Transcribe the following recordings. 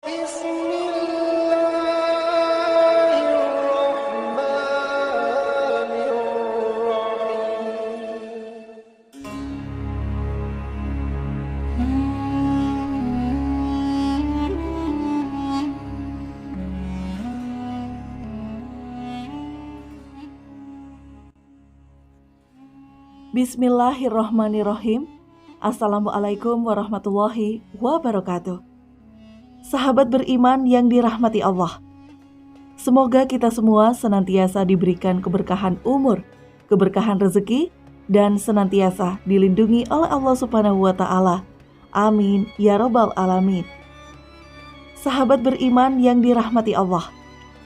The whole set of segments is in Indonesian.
Bismillahirrahmanirrahim. Bismillahirrahmanirrahim. Assalamualaikum warahmatullahi wabarakatuh. Sahabat beriman yang dirahmati Allah, semoga kita semua senantiasa diberikan keberkahan umur, keberkahan rezeki, dan senantiasa dilindungi oleh Allah Subhanahu wa Ta'ala. Amin ya Rabbal Alamin. Sahabat beriman yang dirahmati Allah,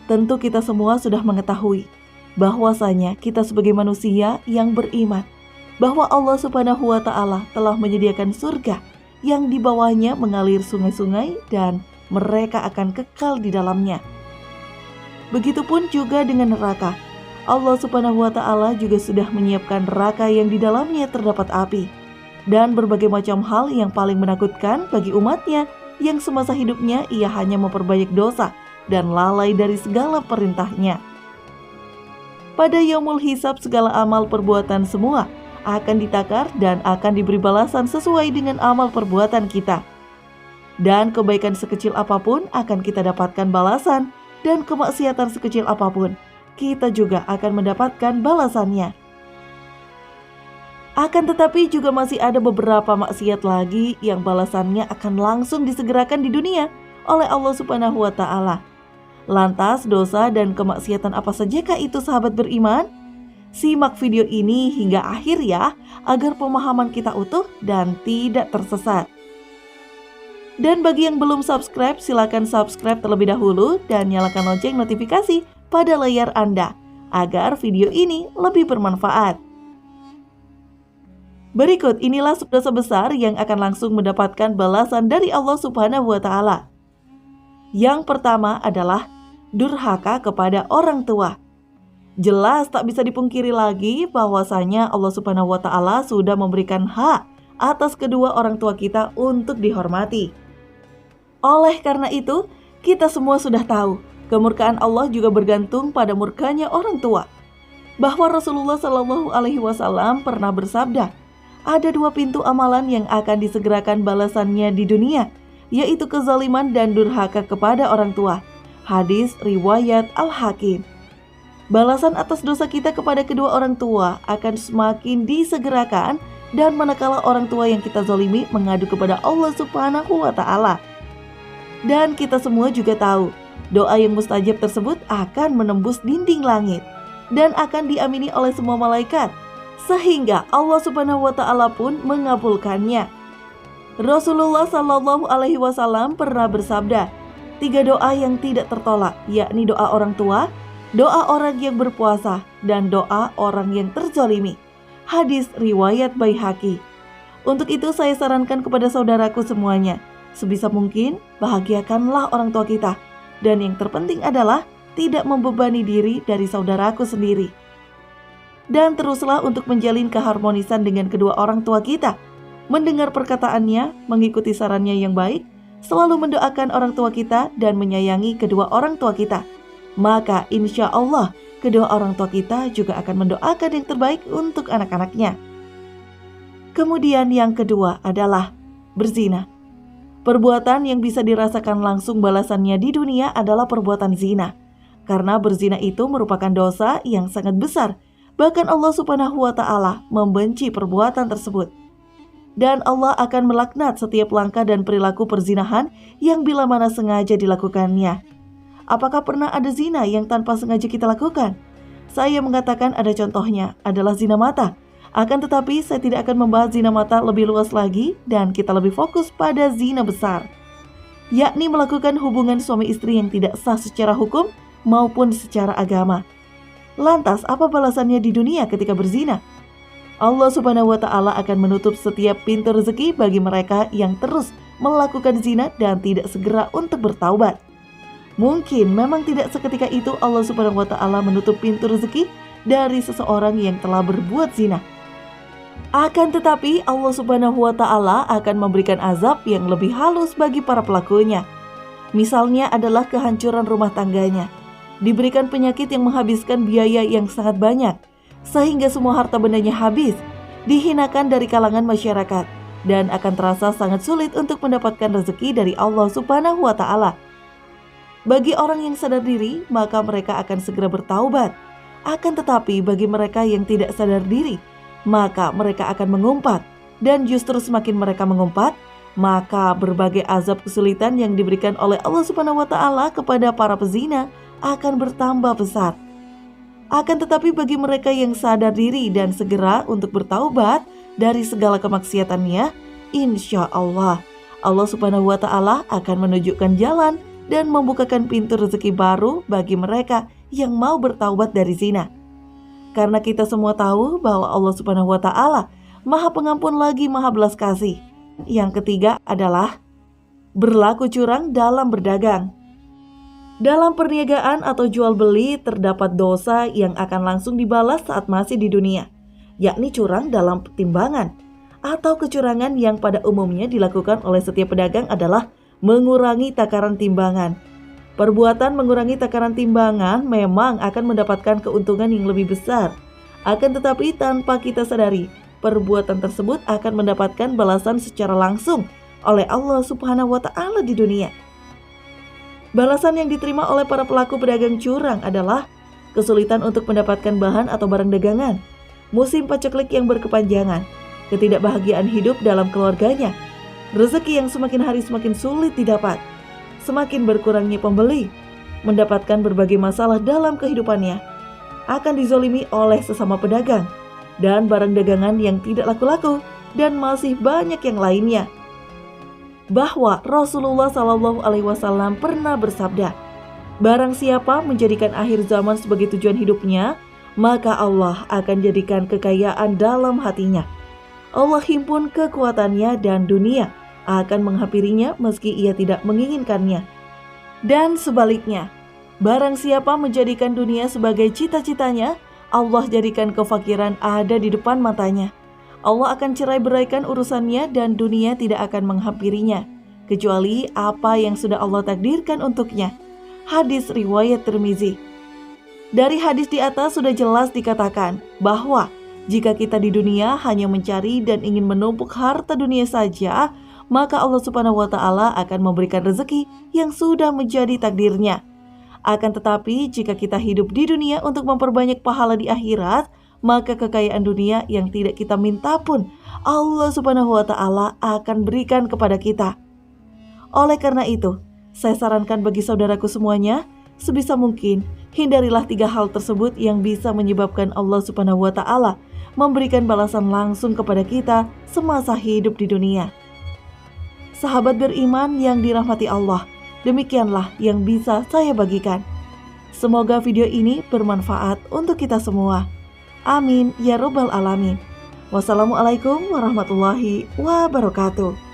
tentu kita semua sudah mengetahui bahwasanya kita sebagai manusia yang beriman, bahwa Allah Subhanahu wa Ta'ala telah menyediakan surga yang di bawahnya mengalir sungai-sungai dan mereka akan kekal di dalamnya. Begitupun juga dengan neraka. Allah Subhanahu wa Ta'ala juga sudah menyiapkan neraka yang di dalamnya terdapat api dan berbagai macam hal yang paling menakutkan bagi umatnya yang semasa hidupnya ia hanya memperbanyak dosa dan lalai dari segala perintahnya. Pada yaumul hisab, segala amal perbuatan semua akan ditakar dan akan diberi balasan sesuai dengan amal perbuatan kita. Dan kebaikan sekecil apapun akan kita dapatkan balasan, dan kemaksiatan sekecil apapun kita juga akan mendapatkan balasannya. Akan tetapi juga masih ada beberapa maksiat lagi yang balasannya akan langsung disegerakan di dunia oleh Allah Subhanahu wa Ta'ala. Lantas dosa dan kemaksiatan apa sajakah itu, sahabat beriman? Simak video ini hingga akhir ya, agar pemahaman kita utuh dan tidak tersesat. Dan bagi yang belum subscribe, silakan subscribe terlebih dahulu dan nyalakan lonceng notifikasi pada layar Anda, agar video ini lebih bermanfaat. Berikut inilah dosa besar yang akan langsung mendapatkan balasan dari Allah Subhanahu wa Ta'ala. Yang pertama adalah durhaka kepada orang tua. Jelas tak bisa dipungkiri lagi bahwasanya Allah Subhanahu wa Ta'ala sudah memberikan hak atas kedua orang tua kita untuk dihormati. Oleh karena itu, kita semua sudah tahu kemurkaan Allah juga bergantung pada murkanya orang tua. Bahwa Rasulullah Shallallahu Alaihi Wasallam pernah bersabda, ada dua pintu amalan yang akan disegerakan balasannya di dunia, yaitu kezaliman dan durhaka kepada orang tua. Hadis riwayat Al-Hakim. Balasan atas dosa kita kepada kedua orang tua akan semakin disegerakan dan manakala orang tua yang kita zalimi mengadu kepada Allah Subhanahu wa Ta'ala. Dan kita semua juga tahu, doa yang mustajab tersebut akan menembus dinding langit dan akan diamini oleh semua malaikat, sehingga Allah Subhanahu wa Ta'ala pun mengabulkannya. Rasulullah Shallallahu Alaihi Wasallam pernah bersabda, 3 doa yang tidak tertolak, yakni doa orang tua, doa orang yang berpuasa, dan doa orang yang terzalimi. Hadis riwayat Baihaqi. Untuk itu saya sarankan kepada saudaraku semuanya, sebisa mungkin bahagiakanlah orang tua kita. Dan yang terpenting adalah tidak membebani diri dari saudaraku sendiri. Dan teruslah untuk menjalin keharmonisan dengan kedua orang tua kita. Mendengar perkataannya, mengikuti sarannya yang baik, selalu mendoakan orang tua kita dan menyayangi kedua orang tua kita. Maka insya Allah kedua orang tua kita juga akan mendoakan yang terbaik untuk anak-anaknya. Kemudian yang kedua adalah berzina. Perbuatan yang bisa dirasakan langsung balasannya di dunia adalah perbuatan zina. Karena berzina itu merupakan dosa yang sangat besar. Bahkan Allah Subhanahu wa Ta'ala membenci perbuatan tersebut. Dan Allah akan melaknat setiap langkah dan perilaku perzinahan yang bila mana sengaja dilakukannya. Apakah pernah ada zina yang tanpa sengaja kita lakukan? Saya mengatakan ada contohnya, adalah zina mata. Akan tetapi saya tidak akan membahas zina mata lebih luas lagi dan kita lebih fokus pada zina besar. Yakni melakukan hubungan suami istri yang tidak sah secara hukum maupun secara agama. Lantas apa balasannya di dunia ketika berzina? Allah Subhanahu wa Ta'ala akan menutup setiap pintu rezeki bagi mereka yang terus melakukan zina dan tidak segera untuk bertaubat. Mungkin memang tidak seketika itu Allah Subhanahu wa Ta'ala menutup pintu rezeki dari seseorang yang telah berbuat zina. Akan tetapi Allah Subhanahu wa Ta'ala akan memberikan azab yang lebih halus bagi para pelakunya. Misalnya adalah kehancuran rumah tangganya, diberikan penyakit yang menghabiskan biaya yang sangat banyak, sehingga semua harta bendanya habis, dihinakan dari kalangan masyarakat, dan akan terasa sangat sulit untuk mendapatkan rezeki dari Allah Subhanahu wa Ta'ala. Bagi orang yang sadar diri, maka mereka akan segera bertaubat. Akan tetapi bagi mereka yang tidak sadar diri, maka mereka akan mengumpat, dan justru semakin mereka mengumpat, maka berbagai azab kesulitan yang diberikan oleh Allah Subhanahu wa Ta'ala kepada para pezina akan bertambah besar. Akan tetapi bagi mereka yang sadar diri dan segera untuk bertaubat dari segala kemaksiatannya, insya Allah Subhanahu wa Ta'ala akan menunjukkan jalan dan membukakan pintu rezeki baru bagi mereka yang mau bertaubat dari zina. Karena kita semua tahu bahwa Allah Subhanahu wa Ta'ala Maha Pengampun lagi Maha Belas Kasih. Yang ketiga adalah berlaku curang dalam berdagang. Dalam perniagaan atau jual beli terdapat dosa yang akan langsung dibalas saat masih di dunia, yakni curang dalam timbangan, atau kecurangan yang pada umumnya dilakukan oleh setiap pedagang adalah mengurangi takaran timbangan. Perbuatan mengurangi takaran timbangan memang akan mendapatkan keuntungan yang lebih besar. Akan tetapi tanpa kita sadari, perbuatan tersebut akan mendapatkan balasan secara langsung oleh Allah Subhanahu wa Ta'ala di dunia. Balasan yang diterima oleh para pelaku pedagang curang adalah kesulitan untuk mendapatkan bahan atau barang dagangan, musim paceklik yang berkepanjangan, ketidakbahagiaan hidup dalam keluarganya, rezeki yang semakin hari semakin sulit didapat, semakin berkurangnya pembeli, mendapatkan berbagai masalah dalam kehidupannya, akan dizolimi oleh sesama pedagang, dan barang dagangan yang tidak laku-laku, dan masih banyak yang lainnya. Bahwa Rasulullah SAW pernah bersabda, barang siapa menjadikan akhir zaman sebagai tujuan hidupnya, maka Allah akan jadikan kekayaan dalam hatinya. Allah himpun kekuatannya dan dunia akan menghampirinya meski ia tidak menginginkannya. Dan sebaliknya, barang siapa menjadikan dunia sebagai cita-citanya, Allah jadikan kefakiran ada di depan matanya. Allah akan cerai-beraikan urusannya dan dunia tidak akan menghampirinya, kecuali apa yang sudah Allah takdirkan untuknya. Hadis riwayat Tirmizi. Dari hadis di atas sudah jelas dikatakan bahwa jika kita di dunia hanya mencari dan ingin menumpuk harta dunia saja, maka Allah Subhanahu wa Ta'ala akan memberikan rezeki yang sudah menjadi takdirnya. Akan tetapi jika kita hidup di dunia untuk memperbanyak pahala di akhirat, maka kekayaan dunia yang tidak kita minta pun Allah Subhanahu wa Ta'ala akan berikan kepada kita. Oleh karena itu, saya sarankan bagi saudaraku semuanya, sebisa mungkin hindarilah 3 hal tersebut yang bisa menyebabkan Allah Subhanahu wa Ta'ala memberikan balasan langsung kepada kita semasa hidup di dunia. Sahabat beriman yang dirahmati Allah, demikianlah yang bisa saya bagikan. Semoga video ini bermanfaat untuk kita semua. Amin ya Rabbal Alamin. Wassalamualaikum warahmatullahi wabarakatuh.